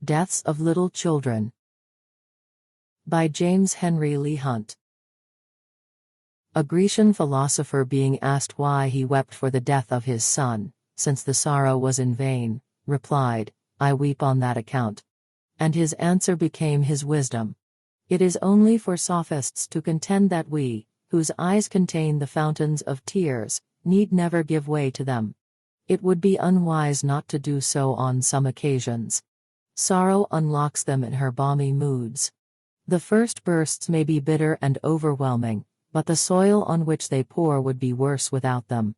Deaths of Little Children by James Henry Leigh Hunt. A Grecian philosopher being asked why he wept for the death of his son, since the sorrow was in vain, replied, "I weep on that account." And his answer became his wisdom. It is only for sophists to contend that we, whose eyes contain the fountains of tears, need never give way to them. It would be unwise not to do so on some occasions. Sorrow unlocks them in her balmy moods. The first bursts may be bitter and overwhelming, but the soil on which they pour would be worse without them.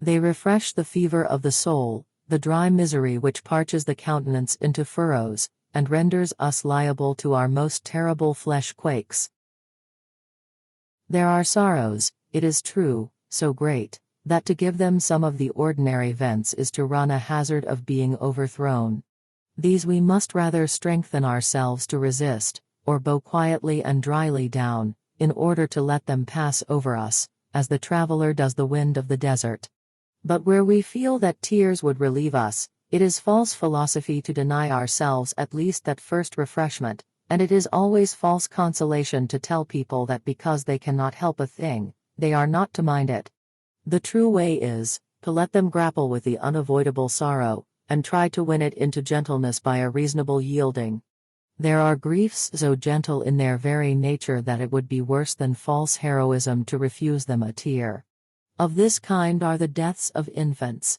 They refresh the fever of the soul, the dry misery which parches the countenance into furrows, and renders us liable to our most terrible flesh quakes. There are sorrows, it is true, so great, that to give them some of the ordinary vents is to run a hazard of being overthrown. These we must rather strengthen ourselves to resist, or bow quietly and dryly down, in order to let them pass over us, as the traveler does the wind of the desert. But where we feel that tears would relieve us, it is false philosophy to deny ourselves at least that first refreshment, and it is always false consolation to tell people that because they cannot help a thing, they are not to mind it. The true way is, to let them grapple with the unavoidable sorrow, and try to win it into gentleness by a reasonable yielding. There are griefs so gentle in their very nature that it would be worse than false heroism to refuse them a tear. Of this kind are the deaths of infants.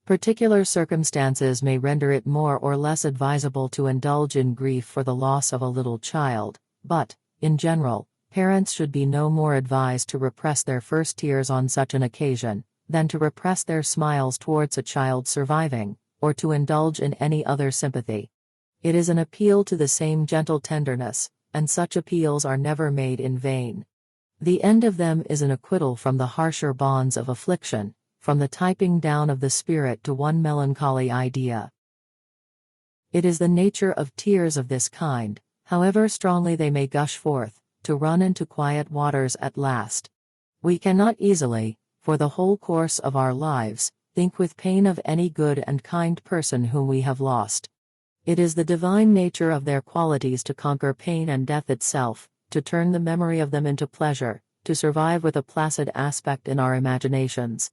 Particular circumstances may render it more or less advisable to indulge in grief for the loss of a little child, but, in general, parents should be no more advised to repress their first tears on such an occasion, than to repress their smiles towards a child surviving, or to indulge in any other sympathy. It is an appeal to the same gentle tenderness, and such appeals are never made in vain. The end of them is an acquittal from the harsher bonds of affliction, from the typing down of the spirit to one melancholy idea. It is the nature of tears of this kind, however strongly they may gush forth, to run into quiet waters at last. We cannot easily, for the whole course of our lives, think with pain of any good and kind person whom we have lost. It is the divine nature of their qualities to conquer pain and death itself, to turn the memory of them into pleasure, to survive with a placid aspect in our imaginations.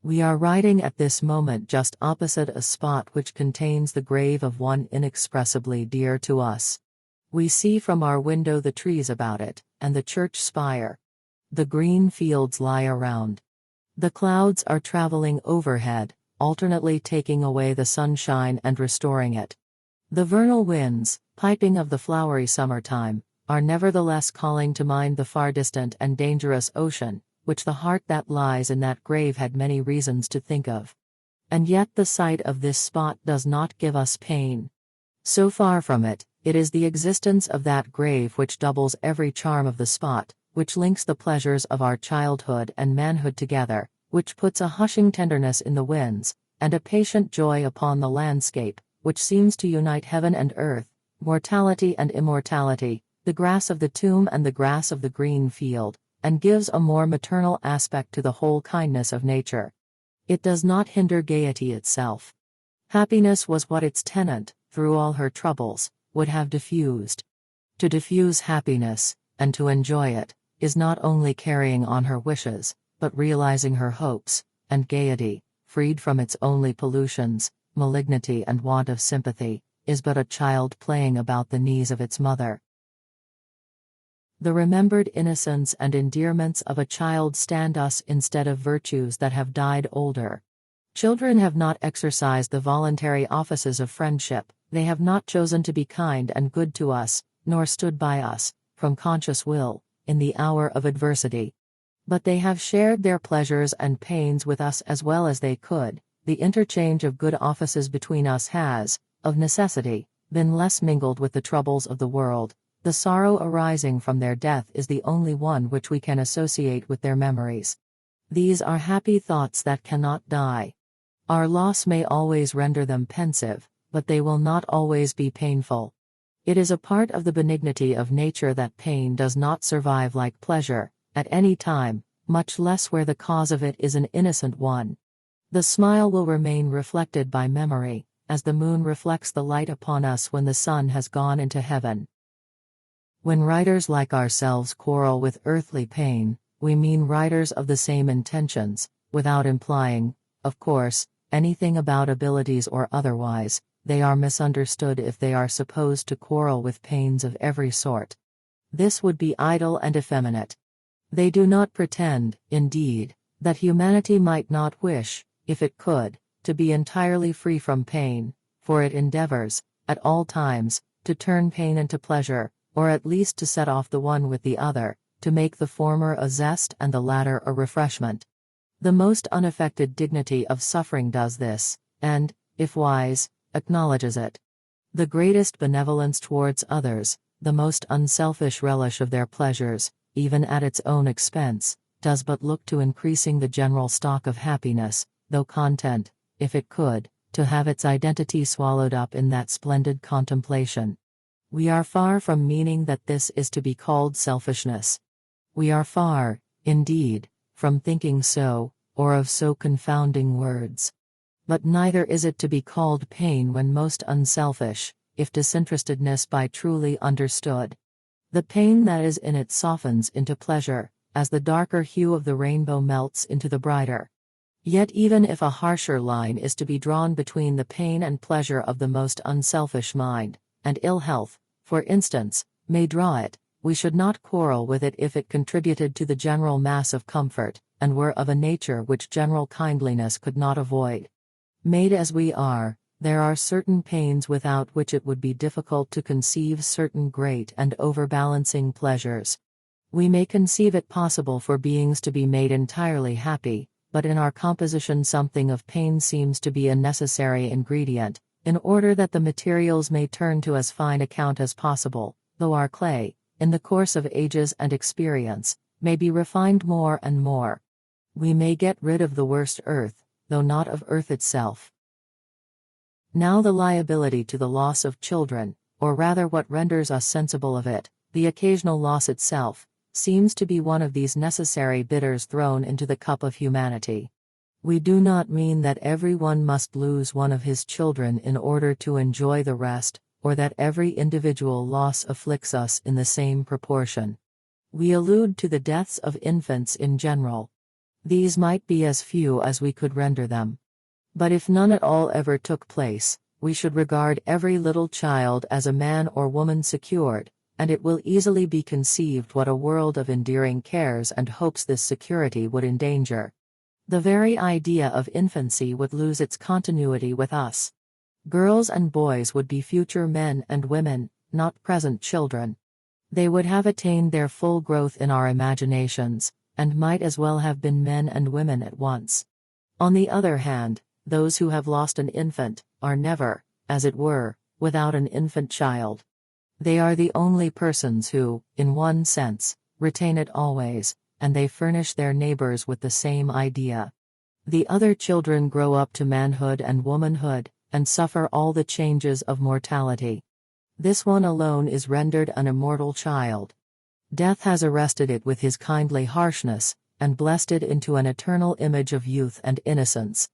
We are riding at this moment just opposite a spot which contains the grave of one inexpressibly dear to us. We see from our window the trees about it, and the church spire. The green fields lie around. The clouds are traveling overhead, alternately taking away the sunshine and restoring it. The vernal winds, piping of the flowery summertime, are nevertheless calling to mind the far distant and dangerous ocean, which the heart that lies in that grave had many reasons to think of. And yet the sight of this spot does not give us pain. So far from it, it is the existence of that grave which doubles every charm of the spot, which links the pleasures of our childhood and manhood together, which puts a hushing tenderness in the winds, and a patient joy upon the landscape, which seems to unite heaven and earth, mortality and immortality, the grass of the tomb and the grass of the green field, and gives a more maternal aspect to the whole kindness of nature. It does not hinder gaiety itself. Happiness was what its tenant, through all her troubles, would have diffused. To diffuse happiness, and to enjoy it, is not only carrying on her wishes, but realizing her hopes, and gaiety, freed from its only pollutions, malignity and want of sympathy, is but a child playing about the knees of its mother. The remembered innocence and endearments of a child stand us instead of virtues that have died older. Children have not exercised the voluntary offices of friendship, they have not chosen to be kind and good to us, nor stood by us, from conscious will, in the hour of adversity. But they have shared their pleasures and pains with us as well as they could. The interchange of good offices between us has, of necessity, been less mingled with the troubles of the world. The sorrow arising from their death is the only one which we can associate with their memories. These are happy thoughts that cannot die. Our loss may always render them pensive, but they will not always be painful. It is a part of the benignity of nature that pain does not survive like pleasure, at any time, much less where the cause of it is an innocent one. The smile will remain reflected by memory, as the moon reflects the light upon us when the sun has gone into heaven. When writers like ourselves quarrel with earthly pain, we mean writers of the same intentions, without implying, of course, anything about abilities or otherwise. They are misunderstood if they are supposed to quarrel with pains of every sort. This would be idle and effeminate. They do not pretend, indeed, that humanity might not wish, if it could, to be entirely free from pain, for it endeavors, at all times, to turn pain into pleasure, or at least to set off the one with the other, to make the former a zest and the latter a refreshment. The most unaffected dignity of suffering does this, and, if wise, acknowledges it. The greatest benevolence towards others, the most unselfish relish of their pleasures, even at its own expense, does but look to increasing the general stock of happiness, though content, if it could, to have its identity swallowed up in that splendid contemplation. We are far from meaning that this is to be called selfishness. We are far, indeed, from thinking so, or of so confounding words. But neither is it to be called pain when most unselfish, if disinterestedness by truly understood. The pain that is in it softens into pleasure, as the darker hue of the rainbow melts into the brighter. Yet even if a harsher line is to be drawn between the pain and pleasure of the most unselfish mind, and ill health, for instance, may draw it, we should not quarrel with it if it contributed to the general mass of comfort, and were of a nature which general kindliness could not avoid. Made as we are, there are certain pains without which it would be difficult to conceive certain great and overbalancing pleasures. We may conceive it possible for beings to be made entirely happy, but in our composition something of pain seems to be a necessary ingredient, in order that the materials may turn to as fine account as possible, though our clay, in the course of ages and experience, may be refined more and more. We may get rid of the worst earth, though not of earth itself. Now the liability to the loss of children, or rather what renders us sensible of it, the occasional loss itself, seems to be one of these necessary bitters thrown into the cup of humanity. We do not mean that every one must lose one of his children in order to enjoy the rest, or that every individual loss afflicts us in the same proportion. We allude to the deaths of infants in general. These might be as few as we could render them. But if none at all ever took place, we should regard every little child as a man or woman secured, and it will easily be conceived what a world of endearing cares and hopes this security would endanger. The very idea of infancy would lose its continuity with us. Girls and boys would be future men and women, not present children. They would have attained their full growth in our imaginations, and might as well have been men and women at once. On the other hand, those who have lost an infant, are never, as it were, without an infant child. They are the only persons who, in one sense, retain it always, and they furnish their neighbors with the same idea. The other children grow up to manhood and womanhood, and suffer all the changes of mortality. This one alone is rendered an immortal child. Death has arrested it with his kindly harshness, and blessed it into an eternal image of youth and innocence.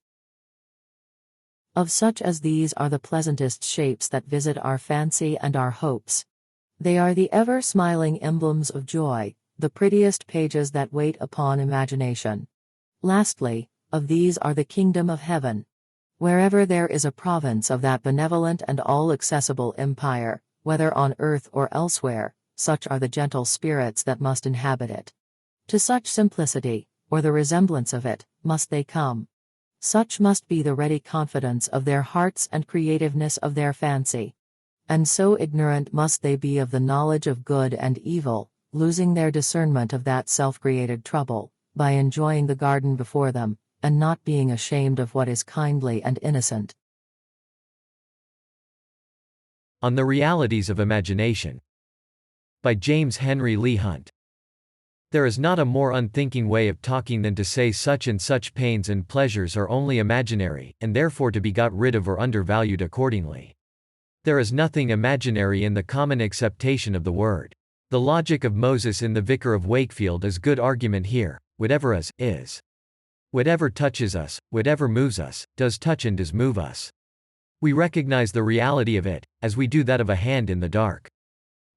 Of such as these are the pleasantest shapes that visit our fancy and our hopes. They are the ever-smiling emblems of joy, the prettiest pages that wait upon imagination. Lastly, of these are the kingdom of heaven. Wherever there is a province of that benevolent and all-accessible empire, whether on earth or elsewhere, such are the gentle spirits that must inhabit it. To such simplicity, or the resemblance of it, must they come. Such must be the ready confidence of their hearts and creativeness of their fancy. And so ignorant must they be of the knowledge of good and evil, losing their discernment of that self-created trouble, by enjoying the garden before them, and not being ashamed of what is kindly and innocent. On the Realities of Imagination, by James Henry Leigh Hunt. There is not a more unthinking way of talking than to say such and such pains and pleasures are only imaginary, and therefore to be got rid of or undervalued accordingly. There is nothing imaginary in the common acceptation of the word. The logic of Moses in The Vicar of Wakefield is good argument here. Whatever is, is. Whatever touches us, whatever moves us, does touch and does move us. We recognize the reality of it, as we do that of a hand in the dark.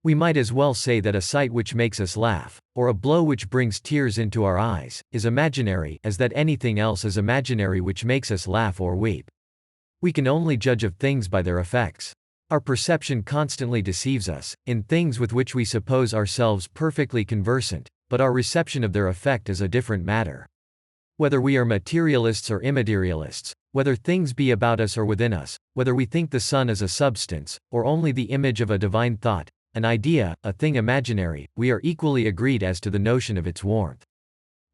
We might as well say that a sight which makes us laugh, or a blow which brings tears into our eyes, is imaginary, as that anything else is imaginary which makes us laugh or weep. We can only judge of things by their effects. Our perception constantly deceives us, in things with which we suppose ourselves perfectly conversant, but our reception of their effect is a different matter. Whether we are materialists or immaterialists, whether things be about us or within us, whether we think the sun is a substance, or only the image of a divine thought, an idea, a thing imaginary, we are equally agreed as to the notion of its warmth.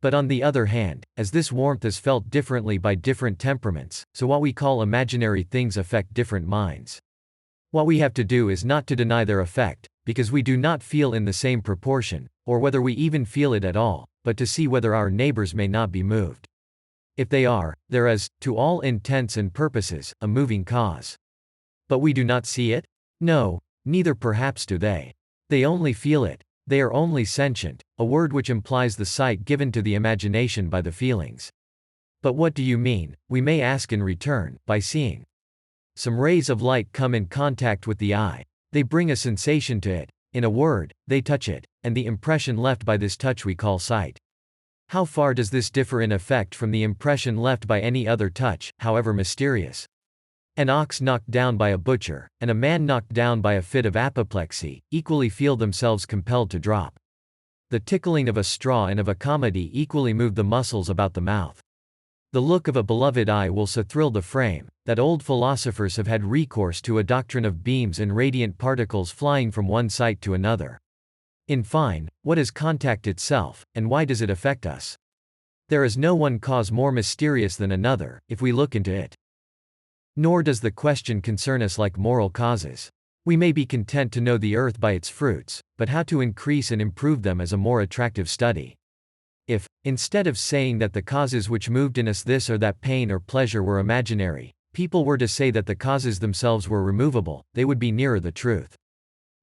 But on the other hand, as this warmth is felt differently by different temperaments, so what we call imaginary things affect different minds. What we have to do is not to deny their effect, because we do not feel in the same proportion, or whether we even feel it at all, but to see whether our neighbors may not be moved. If they are, there is, to all intents and purposes, a moving cause. But we do not see it? No, neither perhaps do they. They only feel it. They are only sentient, a word which implies the sight given to the imagination by the feelings. But what do you mean, we may ask in return, by seeing? Some rays of light come in contact with the eye. They bring a sensation to it. In a word, they touch it, and the impression left by this touch we call sight. How far does this differ in effect from the impression left by any other touch, however mysterious? An ox knocked down by a butcher, and a man knocked down by a fit of apoplexy, equally feel themselves compelled to drop. The tickling of a straw and of a comedy equally move the muscles about the mouth. The look of a beloved eye will so thrill the frame, that old philosophers have had recourse to a doctrine of beams and radiant particles flying from one sight to another. In fine, what is contact itself, and why does it affect us? There is no one cause more mysterious than another, if we look into it. Nor does the question concern us like moral causes. We may be content to know the earth by its fruits, but how to increase and improve them is a more attractive study. If, instead of saying that the causes which moved in us this or that pain or pleasure were imaginary, people were to say that the causes themselves were removable, they would be nearer the truth.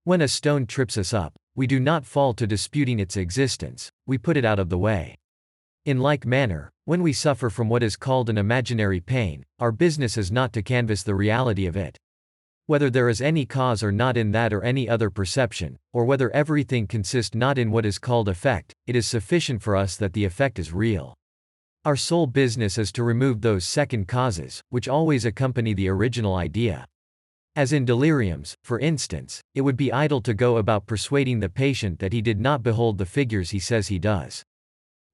When a stone trips us up, we do not fall to disputing its existence, we put it out of the way. In like manner, when we suffer from what is called an imaginary pain, our business is not to canvass the reality of it. Whether there is any cause or not in that or any other perception, or whether everything consists not in what is called effect, it is sufficient for us that the effect is real. Our sole business is to remove those second causes, which always accompany the original idea. As in deliriums, for instance, it would be idle to go about persuading the patient that he did not behold the figures he says he does.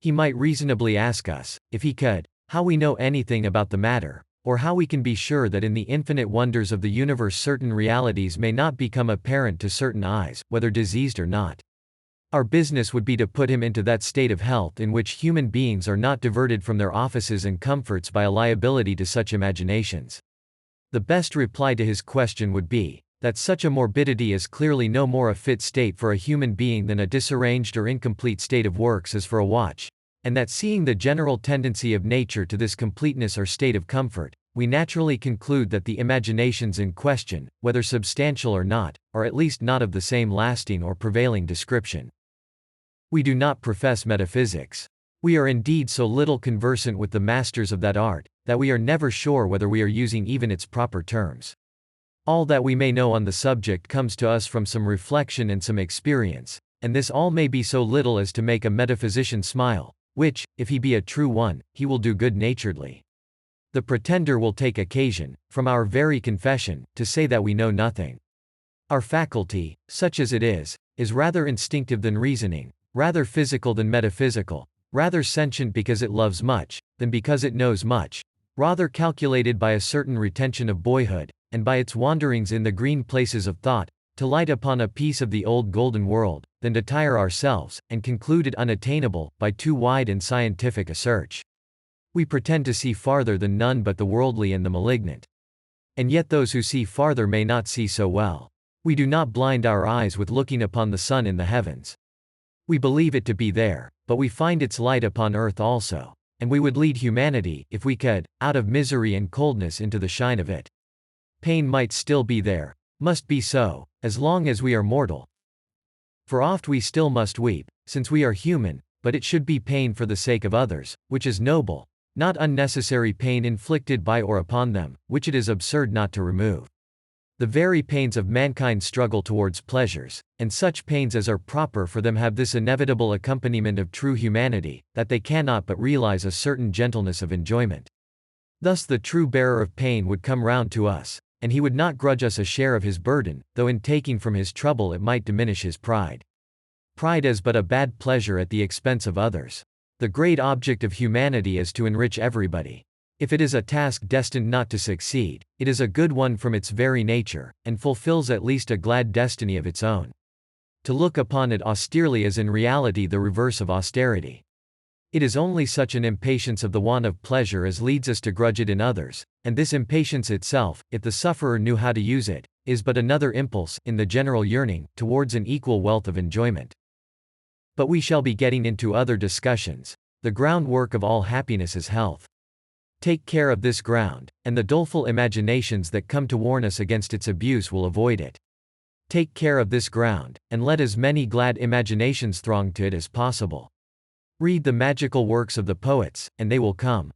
He might reasonably ask us, if he could, how we know anything about the matter, or how we can be sure that in the infinite wonders of the universe certain realities may not become apparent to certain eyes, whether diseased or not. Our business would be to put him into that state of health in which human beings are not diverted from their offices and comforts by a liability to such imaginations. The best reply to his question would be, that such a morbidity is clearly no more a fit state for a human being than a disarranged or incomplete state of works is for a watch, and that seeing the general tendency of nature to this completeness or state of comfort, we naturally conclude that the imaginations in question, whether substantial or not, are at least not of the same lasting or prevailing description. We do not profess metaphysics. We are indeed so little conversant with the masters of that art, that we are never sure whether we are using even its proper terms. All that we may know on the subject comes to us from some reflection and some experience, and this all may be so little as to make a metaphysician smile, which, if he be a true one, he will do good-naturedly. The pretender will take occasion, from our very confession, to say that we know nothing. Our faculty, such as it is rather instinctive than reasoning, rather physical than metaphysical, rather sentient because it loves much, than because it knows much, rather calculated by a certain retention of boyhood, and by its wanderings in the green places of thought, to light upon a piece of the old golden world, than to tire ourselves, and conclude it unattainable, by too wide and scientific a search. We pretend to see farther than none but the worldly and the malignant. And yet those who see farther may not see so well. We do not blind our eyes with looking upon the sun in the heavens. We believe it to be there, but we find its light upon earth also, and we would lead humanity, if we could, out of misery and coldness into the shine of it. Pain might still be there, must be so, as long as we are mortal. For oft we still must weep, since we are human, but it should be pain for the sake of others, which is noble, not unnecessary pain inflicted by or upon them, which it is absurd not to remove. The very pains of mankind struggle towards pleasures, and such pains as are proper for them have this inevitable accompaniment of true humanity, that they cannot but realize a certain gentleness of enjoyment. Thus the true bearer of pain would come round to us, and he would not grudge us a share of his burden, though in taking from his trouble it might diminish his pride. Pride is but a bad pleasure at the expense of others. The great object of humanity is to enrich everybody. If it is a task destined not to succeed, it is a good one from its very nature, and fulfills at least a glad destiny of its own. To look upon it austerely is in reality the reverse of austerity. It is only such an impatience of the want of pleasure as leads us to grudge it in others, and this impatience itself, if the sufferer knew how to use it, is but another impulse, in the general yearning, towards an equal wealth of enjoyment. But we shall be getting into other discussions. The groundwork of all happiness is health. Take care of this ground, and the doleful imaginations that come to warn us against its abuse will avoid it. Take care of this ground, and let as many glad imaginations throng to it as possible. Read the magical works of the poets, and they will come.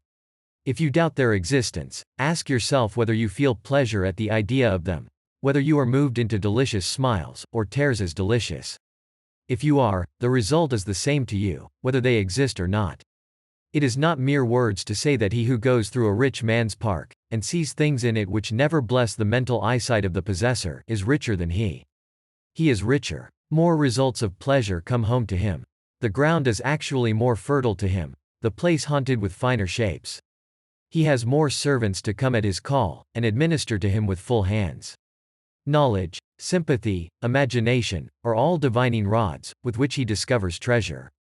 If you doubt their existence, ask yourself whether you feel pleasure at the idea of them, whether you are moved into delicious smiles, or tears as delicious. If you are, the result is the same to you, whether they exist or not. It is not mere words to say that he who goes through a rich man's park, and sees things in it which never bless the mental eyesight of the possessor, is richer than he. He is richer. More results of pleasure come home to him. The ground is actually more fertile to him, the place haunted with finer shapes. He has more servants to come at his call, and administer to him with full hands. Knowledge, sympathy, imagination, are all divining rods, with which he discovers treasure.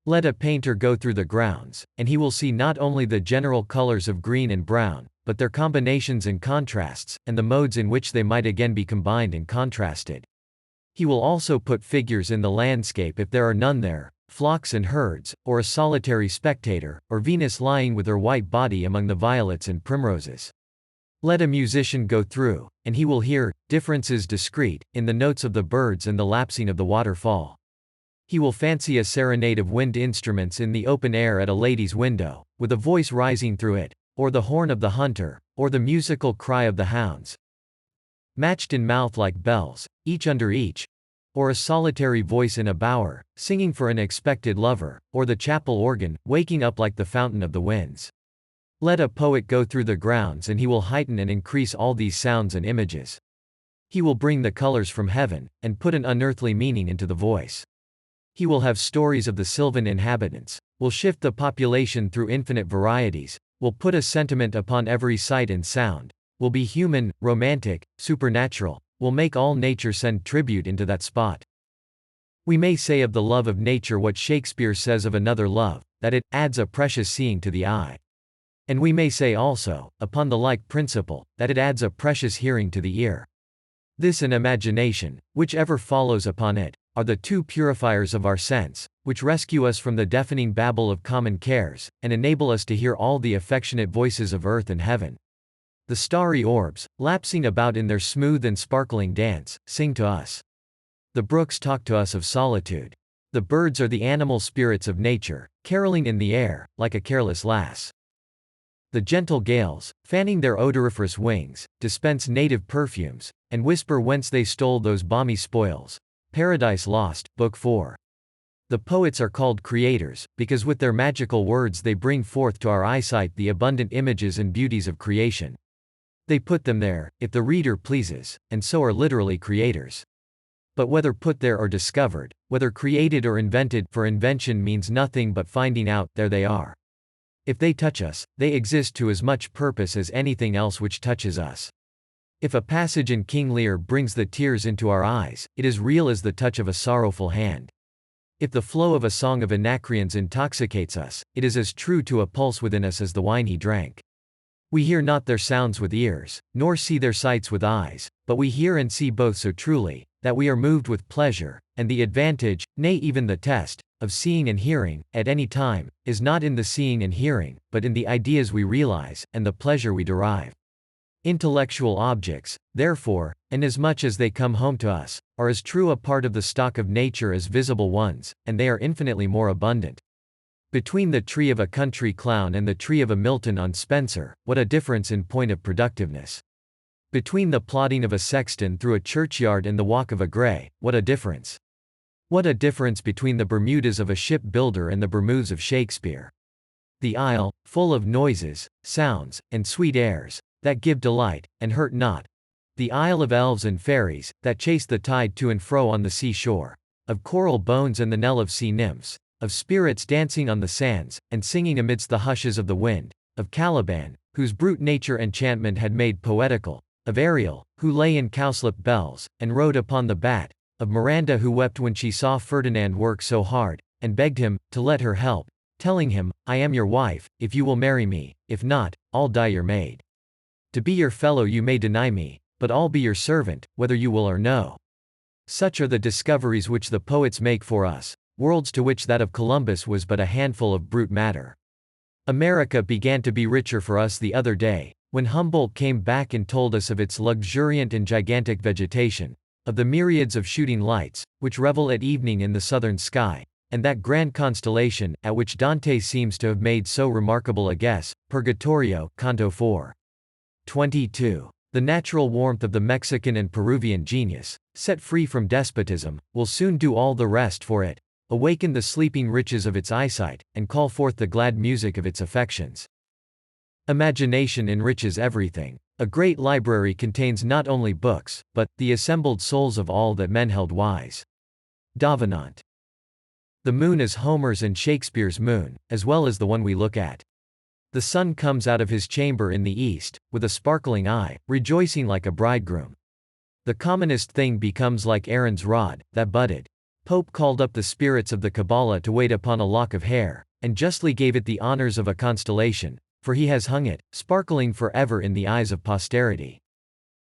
Let a painter go through the grounds, and he will see not only the general colors of green and brown, but their combinations and contrasts, and the modes in which they might again be combined and contrasted. He will also put figures in the landscape if there are none there, flocks and herds, or a solitary spectator, or Venus lying with her white body among the violets and primroses. Let a musician go through, and he will hear differences discreet in the notes of the birds and the lapsing of the waterfall. He will fancy a serenade of wind instruments in the open air at a lady's window, with a voice rising through it, or the horn of the hunter, or the musical cry of the hounds, matched in mouth like bells, each under each, or a solitary voice in a bower, singing for an expected lover, or the chapel organ, waking up like the fountain of the winds. Let a poet go through the grounds and he will heighten and increase all these sounds and images. He will bring the colors from heaven, and put an unearthly meaning into the voice. He will have stories of the sylvan inhabitants, will shift the population through infinite varieties, will put a sentiment upon every sight and sound, will be human, romantic, supernatural, will make all nature send tribute into that spot. We may say of the love of nature what Shakespeare says of another love, that it adds a precious seeing to the eye. And we may say also, upon the like principle, that it adds a precious hearing to the ear. This and imagination, whichever follows upon it, are the two purifiers of our sense, which rescue us from the deafening babble of common cares, and enable us to hear all the affectionate voices of earth and heaven. The starry orbs, lapsing about in their smooth and sparkling dance, sing to us. The brooks talk to us of solitude. The birds are the animal spirits of nature, caroling in the air, like a careless lass. The gentle gales, fanning their odoriferous wings, dispense native perfumes, and whisper whence they stole those balmy spoils. Paradise Lost, Book 4. The poets are called creators, because with their magical words they bring forth to our eyesight the abundant images and beauties of creation. They put them there, if the reader pleases, and so are literally creators. But whether put there or discovered, whether created or invented, for invention means nothing but finding out, there they are. If they touch us, they exist to as much purpose as anything else which touches us. If a passage in King Lear brings the tears into our eyes, it is real as the touch of a sorrowful hand. If the flow of a song of Anacreon's intoxicates us, it is as true to a pulse within us as the wine he drank. We hear not their sounds with ears, nor see their sights with eyes, but we hear and see both so truly, that we are moved with pleasure, and the advantage, nay even the test, of seeing and hearing, at any time, is not in the seeing and hearing, but in the ideas we realize, and the pleasure we derive. Intellectual objects, therefore, inasmuch as they come home to us, are as true a part of the stock of nature as visible ones, and they are infinitely more abundant. Between the tree of a country clown and the tree of a Milton on Spencer, what a difference in point of productiveness. Between the plodding of a sexton through a churchyard and the walk of a grey, what a difference. What a difference between the Bermudas of a shipbuilder and the Bermudes of Shakespeare. The isle, full of noises, sounds, and sweet airs, that give delight, and hurt not. The isle of elves and fairies, that chase the tide to and fro on the sea shore. Of coral bones and the knell of sea nymphs. Of spirits dancing on the sands, and singing amidst the hushes of the wind. Of Caliban, whose brute nature enchantment had made poetical. Of Ariel, who lay in cowslip bells, and rode upon the bat. Of Miranda, who wept when she saw Ferdinand work so hard, and begged him to let her help, telling him, I am your wife, if you will marry me, if not, I'll die your maid. To be your fellow you may deny me, but I'll be your servant, whether you will or no. Such are the discoveries which the poets make for us, worlds to which that of Columbus was but a handful of brute matter. America began to be richer for us the other day, when Humboldt came back and told us of its luxuriant and gigantic vegetation, of the myriads of shooting lights, which revel at evening in the southern sky, and that grand constellation, at which Dante seems to have made so remarkable a guess, Purgatorio, Canto 4. 22. The natural warmth of the Mexican and Peruvian genius, set free from despotism, will soon do all the rest for it, awaken the sleeping riches of its eyesight, and call forth the glad music of its affections. Imagination enriches everything. A great library contains not only books, but the assembled souls of all that men held wise. Davenant. The moon is Homer's and Shakespeare's moon, as well as the one we look at. The sun comes out of his chamber in the east, with a sparkling eye, rejoicing like a bridegroom. The commonest thing becomes like Aaron's rod, that budded. Pope called up the spirits of the Kabbalah to wait upon a lock of hair, and justly gave it the honors of a constellation, for he has hung it, sparkling forever in the eyes of posterity.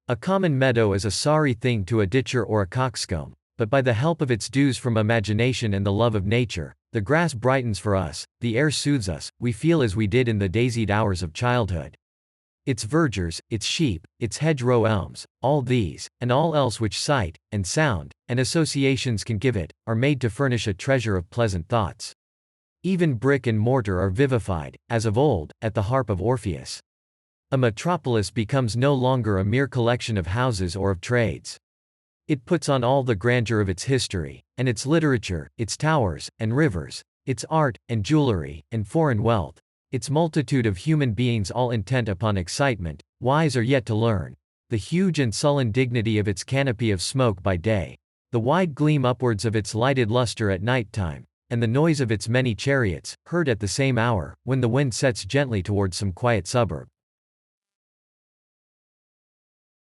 A common meadow is a sorry thing to a ditcher or a coxcomb, but by the help of its dews from imagination and the love of nature, the grass brightens for us, the air soothes us, we feel as we did in the daisied hours of childhood. Its verdures, its sheep, its hedgerow elms, all these, and all else which sight, and sound, and associations can give it, are made to furnish a treasure of pleasant thoughts. Even brick and mortar are vivified, as of old, at the harp of Orpheus. A metropolis becomes no longer a mere collection of houses or of trades. It puts on all the grandeur of its history, and its literature, its towers, and rivers, its art, and jewelry, and foreign wealth, its multitude of human beings all intent upon excitement, wise or yet to learn, the huge and sullen dignity of its canopy of smoke by day, the wide gleam upwards of its lighted luster at night time, and the noise of its many chariots, heard at the same hour, when the wind sets gently towards some quiet suburb.